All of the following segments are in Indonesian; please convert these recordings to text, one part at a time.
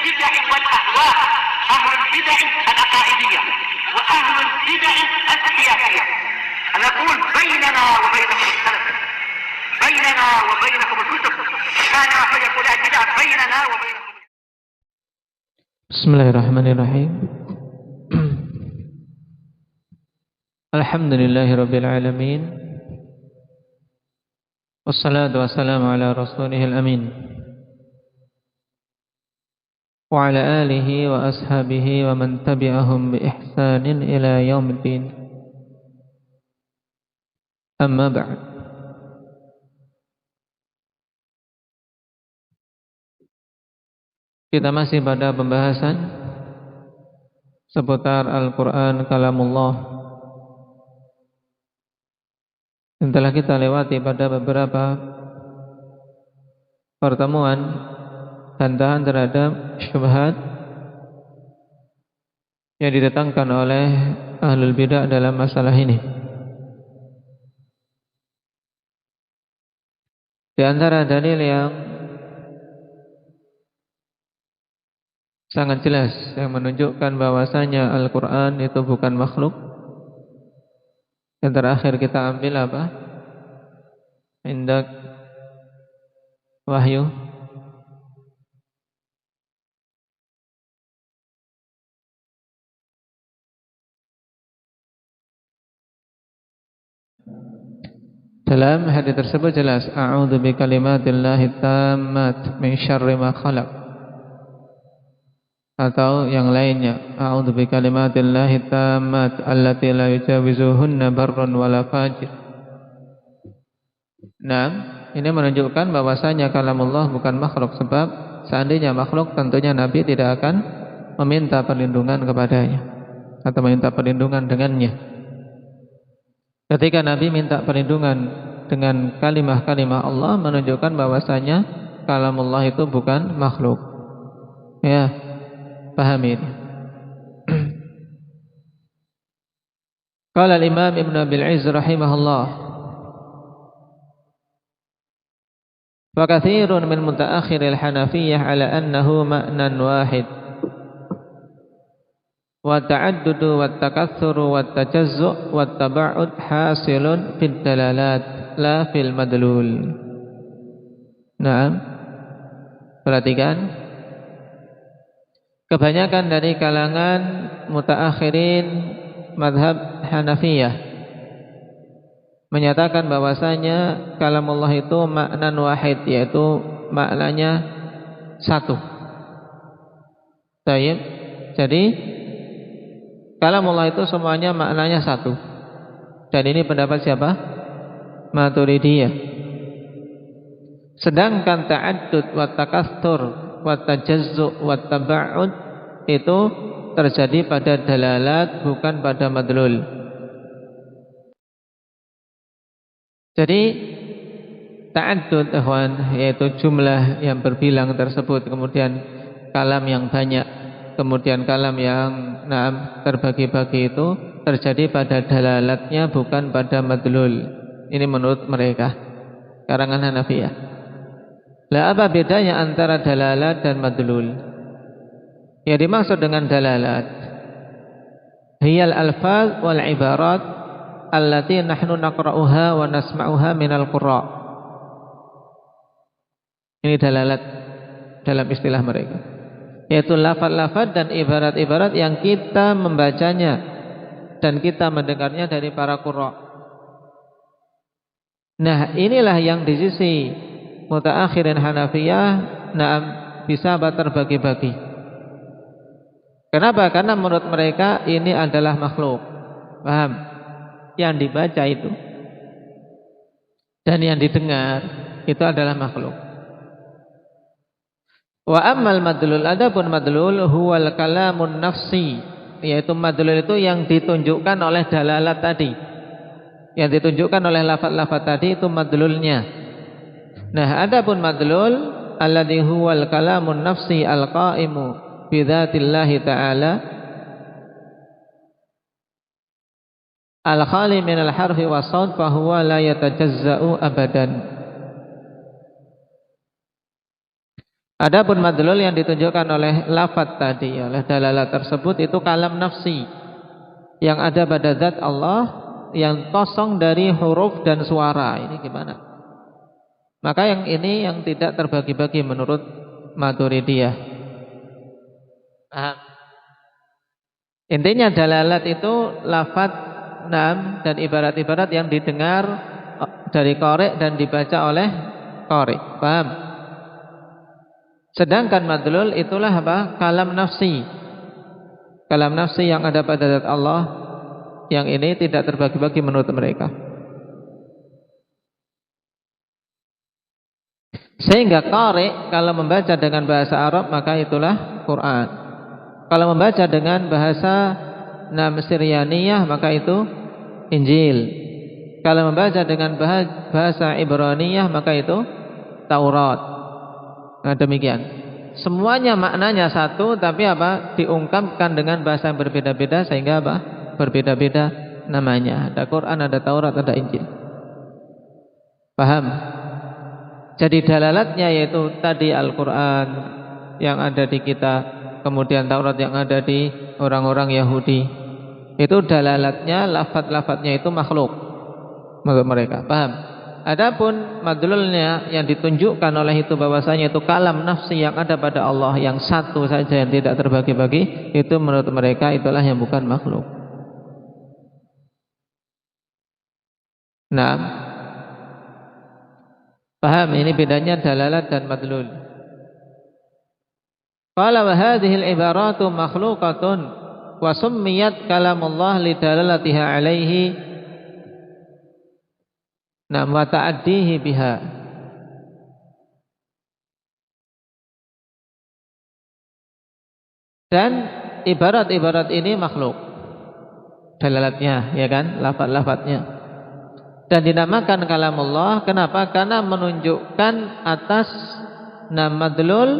البدع والأهواء، أهل البدع العقائدية وأهل البدع السياسية. نقول بيننا وبينكم السلف، بيننا وبينكم الكتب، كان فيقول البدع بيننا وبينكم. Bismillahirrahmanirrahim. Alhamdulillahirabbil alamin. Wassalatu wassalamu ala rasulihil amin. Wa ala alihi wa ashabihi wa man tabi'ahum bi ihsanin ila yaumiddin. Amma ba'd. Kita masih pada pembahasan seputar Al-Quran Kalamullah yang telah kita lewati pada beberapa pertemuan, bantahan terhadap syubhat yang didatangkan oleh ahlul bidah dalam masalah ini. Di antara dalil yang sangat jelas yang menunjukkan bahwasanya Al-Quran itu bukan makhluk, yang terakhir kita ambil apa? Indak wahyu. Dalam hadis tersebut jelas, a'udzu bikalimatillahi tammat min syarri ma khalaq. Atau yang lainnya, a'udzu bikalimatillahi tammat allati la yujawizuhunna barrun wala fajir. Nah, ini menunjukkan bahwasanya kalamullah bukan makhluk, sebab seandainya makhluk tentunya Nabi tidak akan meminta perlindungan kepadanya atau meminta perlindungan dengannya. Ketika Nabi minta perlindungan dengan kalimah-kalimah Allah, menunjukkan bahwasanya kalamullah itu bukan makhluk. Ya, pahami ini. Qala al-Imam Ibn Abil Izz rahimahullah, wa katsirun min mutaakhiril Hanafiyyah ala annahu ma'nan wahid wa ta'addudu wa takatsuru wa tajazzu wa taba'ud hasilun fid dalalat la fil madlul. Naam, perhatikan, kebanyakan dari kalangan mutaakhirin madhab Hanafiyah menyatakan bahwasanya kalamullah itu maknan wahid, yaitu maknanya satu. Baik. Jadi kalamullah itu semuanya maknanya satu. Dan ini pendapat siapa? Maturidiyah. Sedangkan ta'addud wa takatsur wa tajazzu wa taba'ud itu terjadi pada dalalat, bukan pada madlul. Jadi ta'addud, ikhwan, yaitu jumlah yang berbilang tersebut, kemudian kalam yang banyak, kemudian kalam yang terbagi-bagi, itu terjadi pada dalalatnya, bukan pada madlul. Ini menurut mereka, karangan Hanafiyah. Lah, apa bedanya antara dalalat dan madlul? Ya, dimaksud dengan dalalat hiyal alfaz wal ibarat allati nahnu naqra'uha wa nasma'uha minal qurra. Ini dalalat dalam istilah mereka, yaitu lafaz-lafaz dan ibarat-ibarat yang kita membacanya dan kita mendengarnya dari para qurra. Nah, inilah yang di sisi mutaakhirin Hanafiyah bisa terbagi-bagi. Kenapa? Karena menurut mereka ini adalah makhluk. Paham? Yang dibaca itu dan yang didengar itu adalah makhluk. Wa ammal madlul, adapun madlul huwal kalamun nafsi, yaitu madlul itu yang ditunjukkan oleh dalalat tadi, yang ditunjukkan oleh lafaz-lafaz tadi, itu madlulnya. Nah, adapun madlul alladhi huwal kalamun nafsi al-qa'imu bidzatillahi ta'ala al-khali minal harfi wa saut fahuwa la yatajazza'u abadan. Adapun madlul yang ditunjukkan oleh lafaz tadi, oleh dalalat tersebut, itu kalam nafsi yang ada pada zat Allah, yang kosong dari huruf dan suara. Ini gimana? Maka yang ini yang tidak terbagi-bagi menurut Maturidiyah. Intinya dalalat itu lafaz nam dan ibarat-ibarat yang didengar dari qari dan dibaca oleh qari. Paham? Sedangkan madlul itulah apa? Kalam nafsi. Kalam nafsi yang ada pada zat Allah, yang ini tidak terbagi-bagi menurut mereka. Sehingga qari kalau membaca dengan bahasa Arab maka itulah Quran. Kalau membaca dengan bahasa Syrianiyah maka itu Injil. Kalau membaca dengan bahasa Ibraniyah maka itu Taurat. Nah, demikian. Semuanya maknanya satu, tapi apa? Diungkapkan dengan bahasa yang berbeda-beda, sehingga apa? Berbeda-beda namanya. Ada Quran, ada Taurat, ada Injil. Paham? Jadi dalalatnya yaitu tadi Al-Quran yang ada di kita, kemudian Taurat yang ada di orang-orang Yahudi. Itu dalalatnya, lafaz-lafaznya itu makhluk menurut mereka. Paham? Adapun madlulnya yang ditunjukkan oleh itu bahwasanya itu kalam nafsi yang ada pada Allah, yang satu saja yang tidak terbagi-bagi, itu menurut mereka itulah yang bukan makhluk. Nah, paham ini bedanya dalalat dan madlul. Qala wa hadhihi al-ibaratu makhluqatun wa summiyat kalamullah lidalalatiha alaihi wa ta'addihi biha. Dan ibarat-ibarat ini makhluk dalalatnya, ya kan, lafaz-lafaznya, dan dinamakan kalamullah. Kenapa? Karena menunjukkan atas madlul,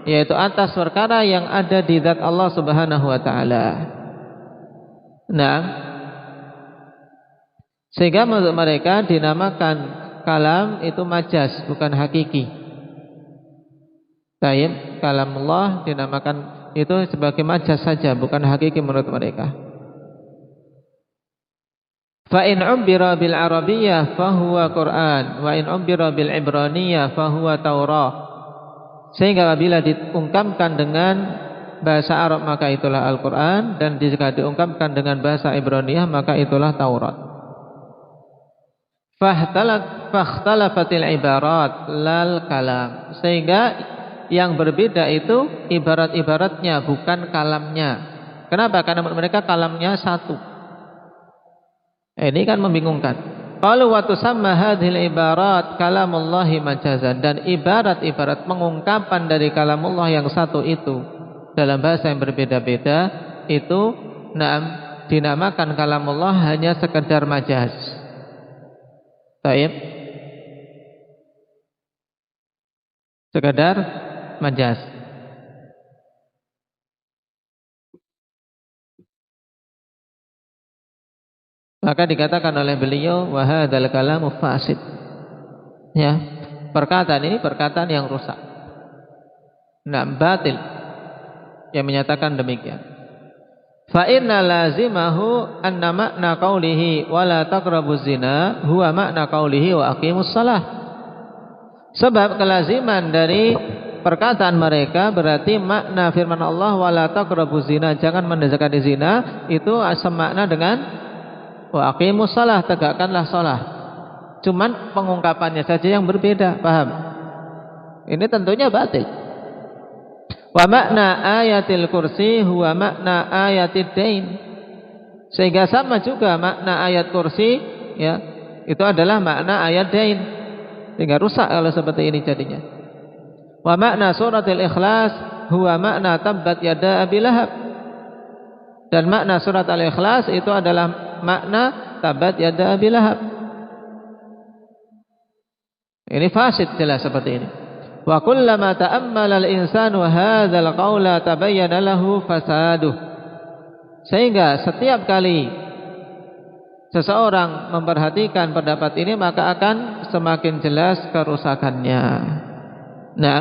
yaitu atas perkara yang ada di zat Allah Subhanahu wa taala. Nah, sehingga menurut mereka dinamakan kalam itu majaz, bukan hakiki. Taib, kalamullah dinamakan itu sebagai majaz saja, bukan hakiki menurut mereka. Fa in ubbira bil arabiyyah fa huwa Qur'an, wa in ubbira bil ibraniyah fa huwa Taurah. Sehingga apabila diungkapkan dengan bahasa Arab maka itulah Al-Qur'an, dan jika diungkapkan dengan bahasa Ibraniyah maka itulah Taurat. Fakhtalafatil ibarat lal kalam. Sehingga yang berbeda itu ibarat-ibaratnya, bukan kalamnya. Kenapa? Karena mereka kalamnya satu. Ini kan membingungkan. Qalu wa tusamma hadhil ibarat kalamullahi majazan. Dan ibarat-ibarat pengungkapan dari kalamullah yang satu itu dalam bahasa yang berbeda-beda itu dinamakan kalamullah hanya sekedar majaz. Baik, sekedar majaz. Maka dikatakan oleh beliau wa hadzal kalamu fasid. Ya, perkataan ini perkataan yang rusak. Batil. Yang menyatakan demikian. Fa inna lazimahu anna makna qawlihi wa la taqrabuz zina huwa makna qawlihi wa aqimus shalah. Sebab kelaziman dari perkataan mereka berarti makna firman Allah wa la taqrabuz zina, jangan mendekati zina, itu semakna dengan wa aqimus shalah, tegakkanlah shalah. Cuman pengungkapannya saja yang berbeda, paham? Ini tentunya batil. Wa makna ayatil kursi huwa makna ayatid dain. Sehingga sama juga makna ayat kursi, ya, itu adalah makna ayat dain. Sehingga rusak kalau seperti ini jadinya. Wa makna suratil ikhlas huwa makna tabbat yada Abi Lahab. Dan makna surat al-ikhlas itu adalah makna tabbat yada Abi Lahab. Ini fasid jelas seperti ini. Wa kullama ta'ammala al-insanu hadzal qawla tabayyana lahu fasaduh. Sehingga setiap kali seseorang memperhatikan pendapat ini maka akan semakin jelas kerusakannya. Nah,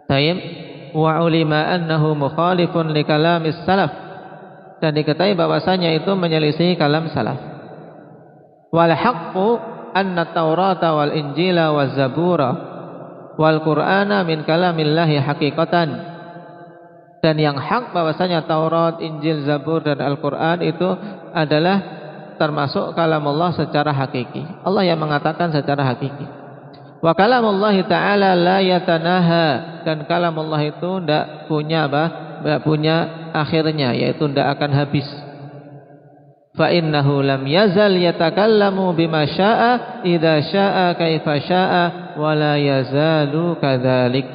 Taib wa ulima annahu mukhalifun li kalamis salaf, dan diketahui bahwasanya itu menyelisih kalam salaf. Wal haqqu anna Taurata wal Injila waz Zabura wal Qur'ana min kalamillahi haqiqatan, dan yang hak bahwasanya Taurat, Injil, Zabur dan Al-Qur'an itu adalah termasuk kalamullah secara hakiki. Allah yang mengatakan secara hakiki. Wa kalamullahi ta'ala la yatanaha, dan kalamullah itu tidak punya tidak punya akhirnya, yaitu tidak akan habis. Fa innahu lam yazal yatakallamu bima syaa idza syaa kaifa syaa wa la yazalu kadzalik.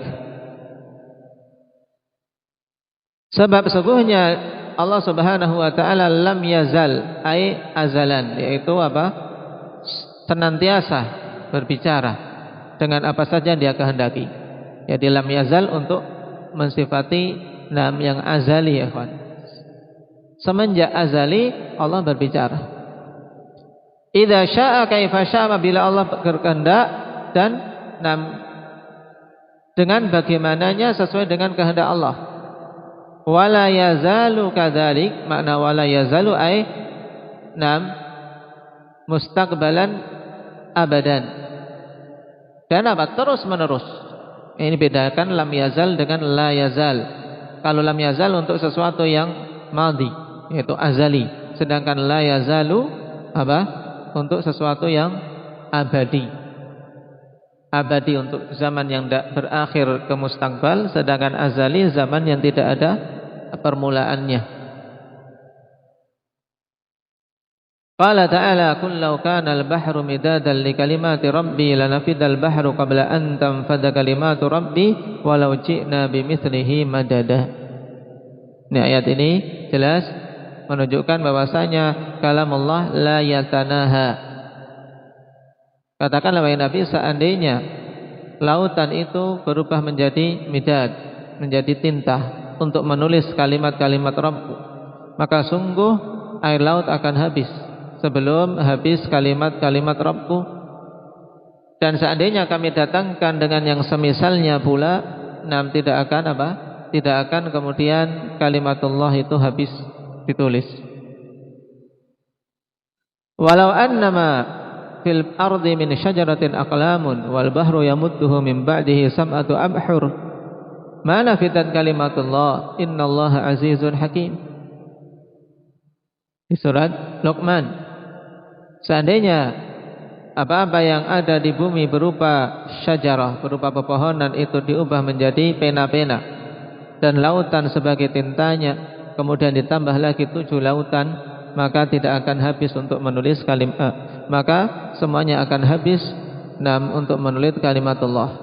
Sebab sesungguhnya Allah Subhanahu wa taala lam yazal ai azalan, yaitu senantiasa berbicara dengan apa saja dia kehendaki. Jadi lam yazal untuk mensifati nam yang azali, ya kawan. Semenjak azali Allah berbicara. Idza syaa kaifa syaa, bila Allah berkehendak dan nam dengan bagaimananya sesuai dengan kehendak Allah. Wala yazalu kadzalik, makna wala yazalu ai nam mustaqbalan abadan. Dan terus menerus. Ini bedakan lam yazal dengan la yazal. Kalau lam yazal untuk sesuatu yang madhi, yaitu azali, sedangkan la yazalu untuk sesuatu yang abadi. Abadi untuk zaman yang tidak berakhir ke mustaqbal, sedangkan azali zaman yang tidak ada permulaannya. Qala ta'ala qul law kana al-bahru midadan li kalimati rabbi lanafidal bahru qabla an tanfada kalimatu rabbi walau ji'na bimithlihi madada. Ini ayat ini jelas menunjukkan bahwasanya kalamullah la yatanaha. Katakanlah wahai Nabi, seandainya lautan itu berubah menjadi midad, menjadi tinta untuk menulis kalimat-kalimat Rabb, maka sungguh air laut akan habis sebelum habis kalimat-kalimat Rabbku. Dan seandainya kami datangkan dengan yang semisalnya pula, tidak akan tidak akan kemudian kalimatullah itu habis ditulis. Walau annama fil ardi min syajaratin aqlamun wal bahru yamudduhu min ba'dihi sam'atu abhur ma nafidat kalimatullah innallaha azizun hakim. Di surat Luqman. Seandainya apa-apa yang ada di bumi berupa syajarah, berupa pepohonan itu diubah menjadi pena-pena, dan lautan sebagai tintanya, kemudian ditambah lagi 7 lautan, maka tidak akan habis untuk menulis kalimat, maka semuanya akan habis untuk menulis kalimatullah,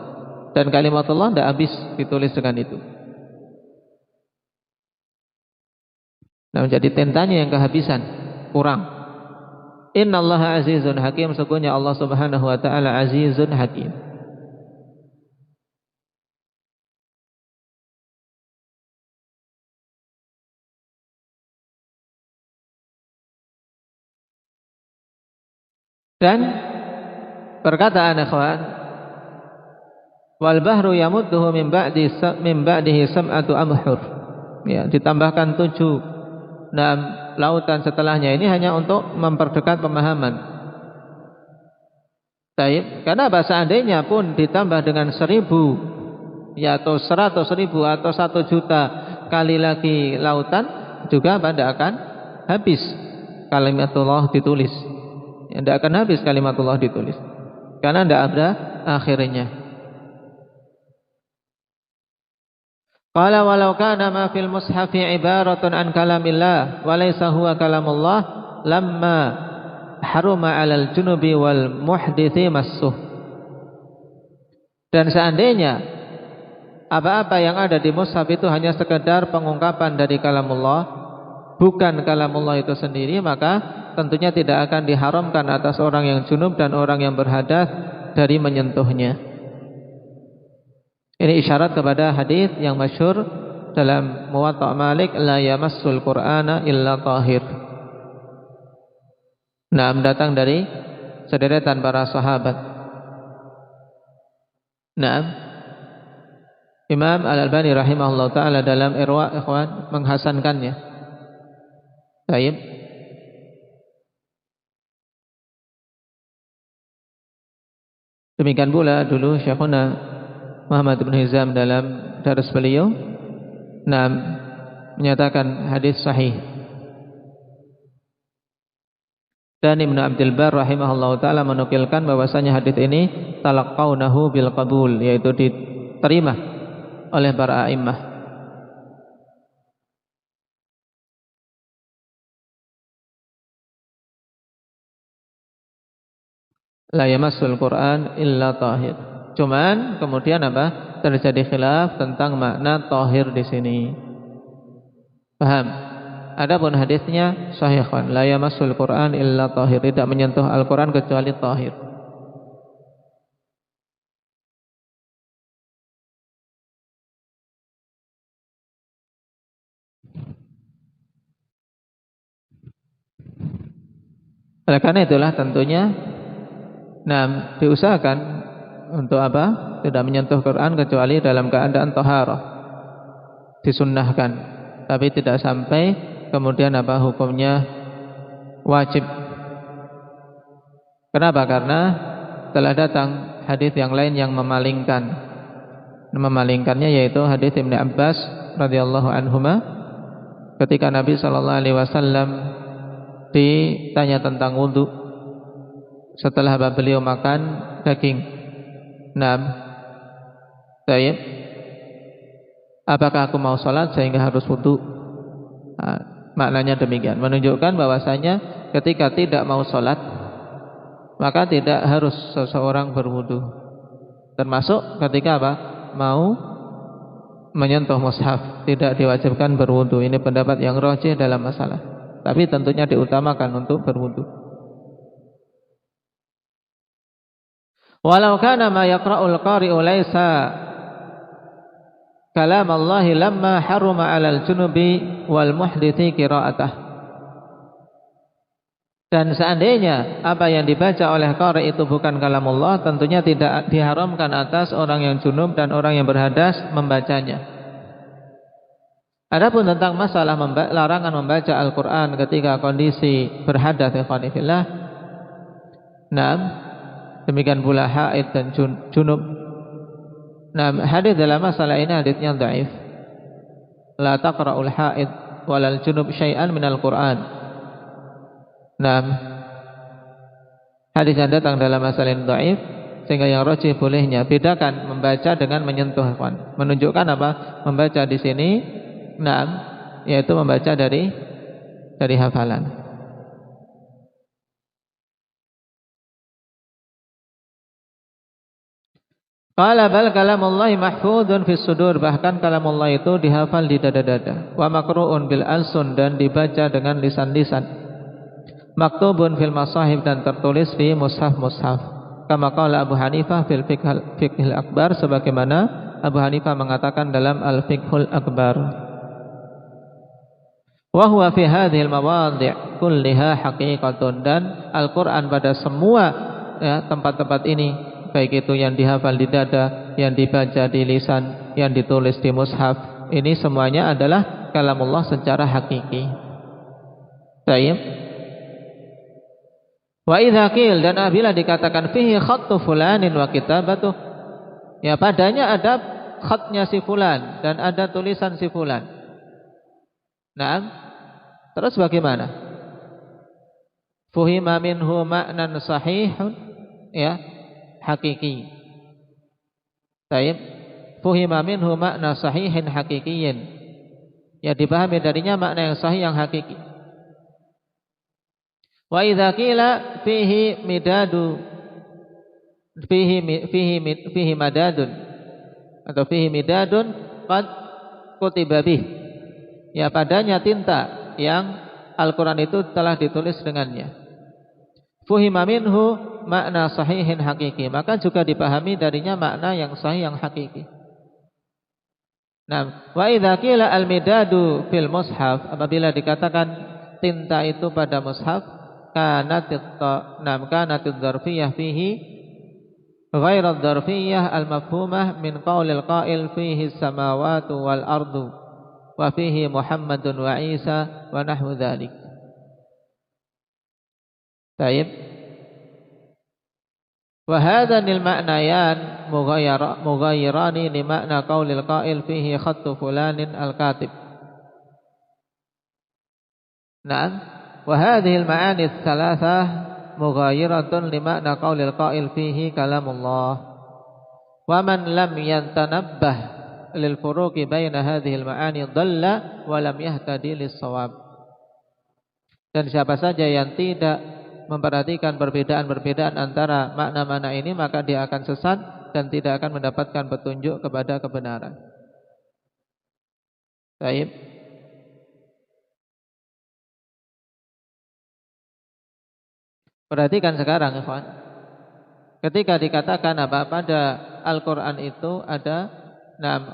dan kalimatullah tidak habis ditulis dengan itu. Jadi tintanya yang kehabisan, kurang. Innallaha azizun hakim, sesungguhnya Allah Subhanahu wa taala azizun hakim. Dan perkataan ikhwan, wal bahru yamudduhu min ba'dihi sam'atu amhur, ya, ditambahkan 7 lautan setelahnya, ini hanya untuk memperdekat pemahaman. Baik, karena seandainya pun ditambah dengan 1000 ya, atau 100.000 atau 1 juta kali lagi lautan, juga tidak akan habis kalimatullah ditulis. Tidak akan habis kalimatullah ditulis, karena tidak ada akhirnya. Qala walau kana ma fil mushafi ibaratun an kalamillah wa laysa huwa kalamullah lamma haruma 'alal junubi wal muhdithi massuh. Dan seandainya apa-apa yang ada di mushaf itu hanya sekedar pengungkapan dari kalamullah, bukan kalamullah itu sendiri, maka tentunya tidak akan diharamkan atas orang yang junub dan orang yang berhadas dari menyentuhnya. Ini isyarat kepada hadis yang masyhur dalam Muwatta' Malik, la yamassul Qur'ana illa tahir. Datang dari sederetan para sahabat. Imam Al-Albani rahimahullah ta'ala dalam Irwa ikhwan menghasankannya. Baik. Demikian pula dulu Syekhuna Muhammad bin Hizam dalam darus beliau menyatakan hadis sahih. Dan Ibnu Abdul Bar rahimahullah ta'ala menukilkan bahwasanya hadis ini talaqqaunahu bil qabul, yaitu diterima oleh para a'immah. La yamassul Qur'an illa tahir. Cuman kemudian apa? Terjadi khilaf tentang makna tahir di sini. Paham? Adapun hadisnya sahihun, la yamassul Qur'an illa tahir, tidak menyentuh Al-Qur'an kecuali tahir. Oleh karena itulah tentunya diusahakan untuk apa? Tidak menyentuh Quran kecuali dalam keadaan taharah. Disunnahkan, tapi tidak sampai kemudian apa hukumnya wajib. Kenapa? Karena telah datang hadis yang lain yang memalingkan. Memalingkannya yaitu hadis Ibnu Abbas radhiyallahu anhuma ketika Nabi sallallahu alaihi wasallam ditanya tentang wudu setelah beliau makan daging. Baik. Apakah aku mau sholat sehingga harus wudu? Maknanya demikian, menunjukkan bahwasanya ketika tidak mau sholat maka tidak harus seseorang berwudu. Termasuk ketika apa? Mau menyentuh mushaf tidak diwajibkan berwudu. Ini pendapat yang rajih dalam masalah. Tapi tentunya diutamakan untuk berwudu. Walau kana ma yaqra'ul qari'u laisa kalam Allah lamma haruma 'alal junubi wal muhdithi qira'atah. Dan seandainya apa yang dibaca oleh qari itu bukan kalam Allah, tentunya tidak diharamkan atas orang yang junub dan orang yang berhadas membacanya. Adapun tentang masalah larangan membaca Al-Quran ketika kondisi berhadas, ikhwan fillah, demikian pula haid dan junub. Hadis dalam masalah ini hadisnya dhaif. La taqra'ul haid walal junub syai'an minal Quran. Hadis yang datang dalam masalah ini dhaif, sehingga yang rajih bolehnya. Bedakan membaca dengan menyentuh, ikhwan. Menunjukkan apa? Membaca di sini yaitu membaca dari hafalan. Qala bal kalamullahi mahfudun fis sudur, bahkan kalamullah itu dihafal di dada-dada. Wa makru'un bil alsun, dan dibaca dengan lisan-lisan. Maktubun fil masahib, dan tertulis di mushaf-mushaf. Kama qala Abu Hanifah fil fiqhil akbar, sebagaimana Abu Hanifah mengatakan dalam al-fiqhul akbar. Wa huwa fi hadhil mawadhi' kulliha haqiqatun, dan Al-Qur'an pada semua tempat-tempat ini, baik itu yang dihafal di dada, yang dibaca di lisan, yang ditulis di mushaf, ini semuanya adalah kalamullah secara hakiki. Baik. Wa idza qil, dan apabila dikatakan fihi khattu fulanin wa kitabatuh, ya padanya ada khatnya si fulan dan ada tulisan si fulan. Terus bagaimana? Fuhima minhu ma'nan sahihun, ya, hakiki. Baik. Fuhima minhu makna sahihin hakikiyin, ya, dipahami darinya makna yang sahih, yang hakiki. Wa idza qila fihi midadu, fihi madadun, atau fihi midadun qad kutiba bih, ya, padanya tinta yang Al-Quran itu telah ditulis dengannya. Fuhima minhu makna sahihin hakiki, maka juga dipahami darinya makna yang sahih, yang hakiki. Wa idza qila al-midadu fil mushaf, apabila dikatakan tinta itu pada mushaf, kanatid dzarfiyah fihi غير الظرفية المفهومة من قول القائل فيه السماوات والأرض وفيه محمد وعيسى ونحو ذلك. طيب. وهذان المعنيان مغايران لمعنى قول القائل فيه خط فلان الكاتب. نعم. وهذه المعاني الثلاثة مغايرة لمعنى قول القائل فيه كلام الله. ومن لم يتنبه للفروق بين هذه المعاني ضل ولم يهتدي للصواب. Dan siapa saja yang tidak memperhatikan perbedaan-perbedaan antara makna-makna ini, maka dia akan sesat dan tidak akan mendapatkan petunjuk kepada kebenaran. Baik. Perhatikan sekarang, ikhwan. Ketika dikatakan apa pada Al-Qur'an itu ada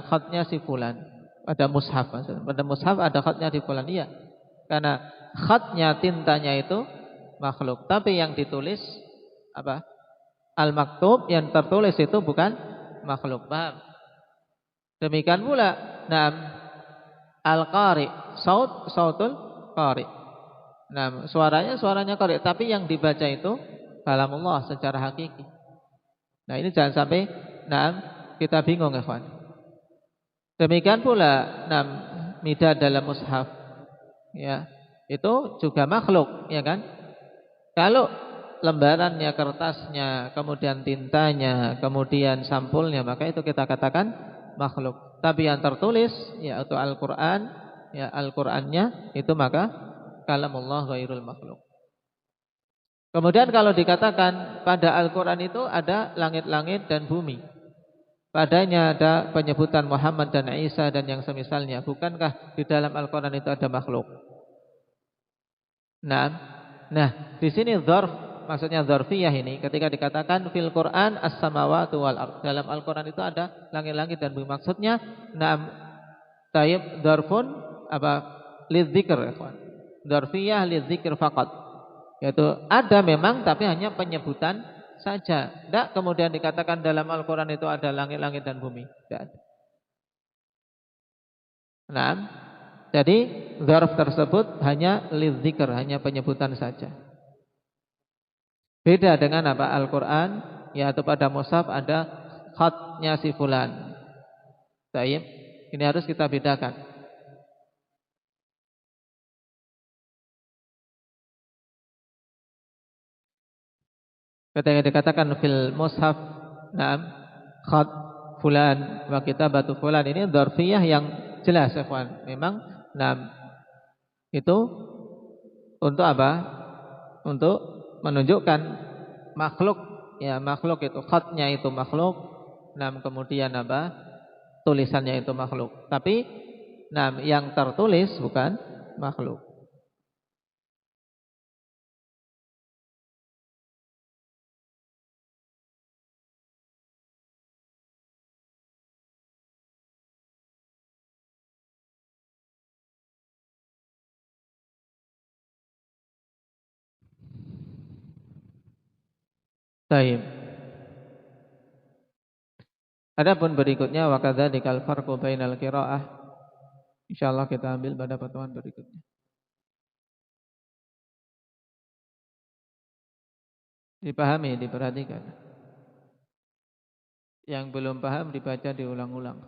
khatnya si fulan, pada mushaf. Pada mushaf ada khatnya si fulan, iya. Karena khatnya, tintanya itu makhluk, tapi yang ditulis apa? Al-maktub, yang tertulis itu bukan makhluk. Paham? Demikian pula al-qari, sautul qari. Suaranya qari, tapi yang dibaca itu kalamullah secara hakiki. Nah, ini jangan sampai kita bingung, ya kawan. Demikian pula midad dalam mushaf, ya, itu juga makhluk, ya kan? Kalau lembarannya, kertasnya, kemudian tintanya, kemudian sampulnya, maka itu kita katakan makhluk. Tapi yang tertulis, yaitu Al-Quran, ya, Al-Qurannya itu maka kalamullah ghairul makhluk. Kemudian kalau dikatakan pada Al-Quran itu ada langit-langit dan bumi, padanya ada penyebutan Muhammad dan Isa dan yang semisalnya, bukankah di dalam Al-Quran itu ada makhluk? Nah, di sini dzarf, maksudnya dzarfiyah ini ketika dikatakan fil Quran as-samawati wal ard. Dalam Al-Quran itu ada langit-langit dan bumi. Maksudnya tayyib dzarfun apa? Lidzikr, ikhwan. Dzarfiyah lidzikr faqat. Yaitu ada memang tapi hanya penyebutan saja. Tidak kemudian dikatakan dalam Al-Quran itu ada langit-langit dan bumi. Tidak ada. Jadi dzarf tersebut hanya lidzikr, hanya penyebutan saja. Beda dengan apa? Al-Quran, yaitu pada mushaf ada khatnya si fulan. Baik, ini harus kita bedakan. Ketika dikatakan fil mushaf khat fulan wa kitabatu fulan, ini dzarfiyah yang jelas, ya kawan. Memang itu untuk apa? Untuk menunjukkan makhluk, ya, makhluk itu khatnya itu makhluk, kemudian apa? Tulisannya itu makhluk. Tapi yang tertulis bukan makhluk. Baik. Adapun berikutnya wa kadzzalikal farqu bainal qiraah. Insyaallah kita ambil pada pertemuan berikutnya. Dipahami, diperhatikan. Yang belum paham dibaca diulang-ulang.